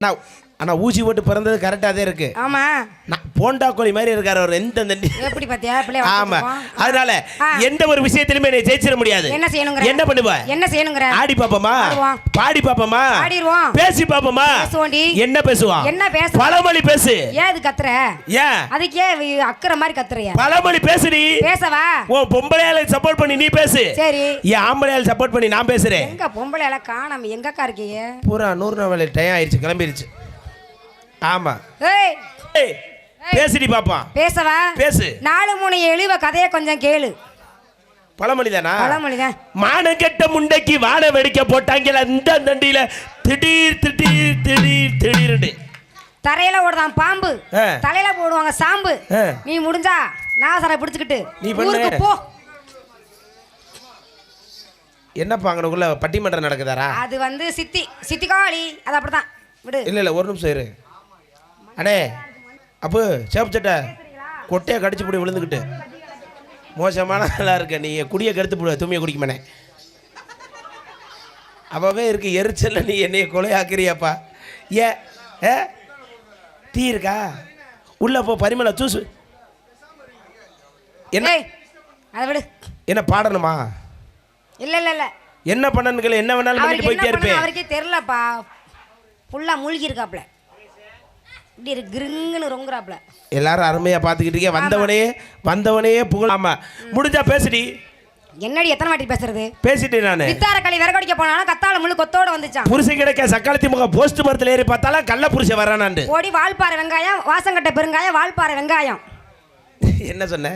ஆனா ஊசி போட்டு பிறந்தது கரெக்டா தான் இருக்கு. ஆமா. போண்டா கோழி மாதிரி இருக்காரு அவர். எந்த தண்டி எப்படி பாத்தியா பிள்ளை? ஆமா. அதனால எந்த ஒரு விஷயத்திலுமே நீ ஜெயிச்சிர முடியாது. என்ன செய்யணும்ங்கற? என்ன பண்ணுவ? என்ன செய்யணும்ங்கற? ஆடி பாப்போமா? பாடி பாப்போமா? பாடிடுவோம். பேசி பாப்போமா? பேசுவோண்டி. என்ன பேசுவா? என்ன பேச? பழமொழி பேசு. ஏன் இது கத்துற? ஏன் அதுக்கே அக்கற மாதிரி கத்துறியா? பழமொழி பேசுடி. பேசவா? ஓ பொம்பளையால சப்போர்ட் பண்ணி நீ பேசு. சரி. ஏன் ஆம்பளையால சப்போர்ட் பண்ணி நான் பேசுறேன். எங்க பொம்பளையால காணாம எங்கக்கா இருக்கீங்க? பூரா 100 நாள் டைம் ஆயிருச்சு கிளம்பிருச்சு. ஆமா. ஏய் ஏய் பேசிடி பாப்பா. பேசவா? பேசு. 4-3 எழுவ கதைய கொஞ்சம் கேளு. பழமொழிதானா? பழமொழிதான். மானகெட்ட முண்டைக்கு வாழை வெடிக்க போட்டாங்கல இந்த தண்டியில திடீர் திடீர் திடீர் திடீர்னு தரையில ஓடுதான் பாம்பு, தலையில போடுவாங்க சாம்பு. நீ முடிஞ்சா நாசரை பிடிச்சுக்கிட்டு ஊருக்கு போ. என்னப்பா அங்கனக்குள்ள பட்டிமன்றம் நடக்குதாரா? அது வந்து சித்திகாளி அது அப்படிதான் விடு. இல்ல ஒரு நிமிஷம் இரு. அடே அப்போ சேப்பு சட்டை கொட்டையை கடிச்சு போய் விழுந்துக்கிட்டு மோசமான நல்லா இருக்க. நீ குடியை கெடுத்து போடுவ தூமியை குடிக்க மானே அப்பாவே இருக்கு எரிச்சல்ல. நீ என்னைய கொலையாக்குறியாப்பா? ஏ டீ இருக்கா? உள்ள போ பரிமள ஜூஸ். என்ன அதை விடு. என்ன பாடணுமா? இல்ல என்ன பண்ணனுங்களே? என்ன வேணாலும் பண்ணிட்டு போயிட்டே இருப்பேன். அவருக்கே தெரியலப்பா. ஃபுல்லா மூழ்கி இருக்காப்ல. இப்படி இருக்கு கிருங்குன்னு ரொங்குறாப்ல. எல்லாரும் அருமையா பாத்துக்கிட்டீங்க. வந்தவனே புகழாம முடிஞ்சா பேசுடி. என்னடி எத்தனை வாட்டி பேசுறது? பேசிட்டேன் நானு. வித்தார களி விறகடிக்க போனாலும் கத்தால முள்ளு கொத்தோட வந்துச்சான். புருஷன் கிடைக்க சக்காலத்தி முக போஸ்ட் மரத்துல ஏறி பார்த்தாலும் கள்ள புருஷன் வரானாண்டு. ஓடி வால்பாறை வெங்காயம் வாசங்கட்ட பெருங்காயம் வால்பாறை வெங்காயம். என்ன சொன்ன?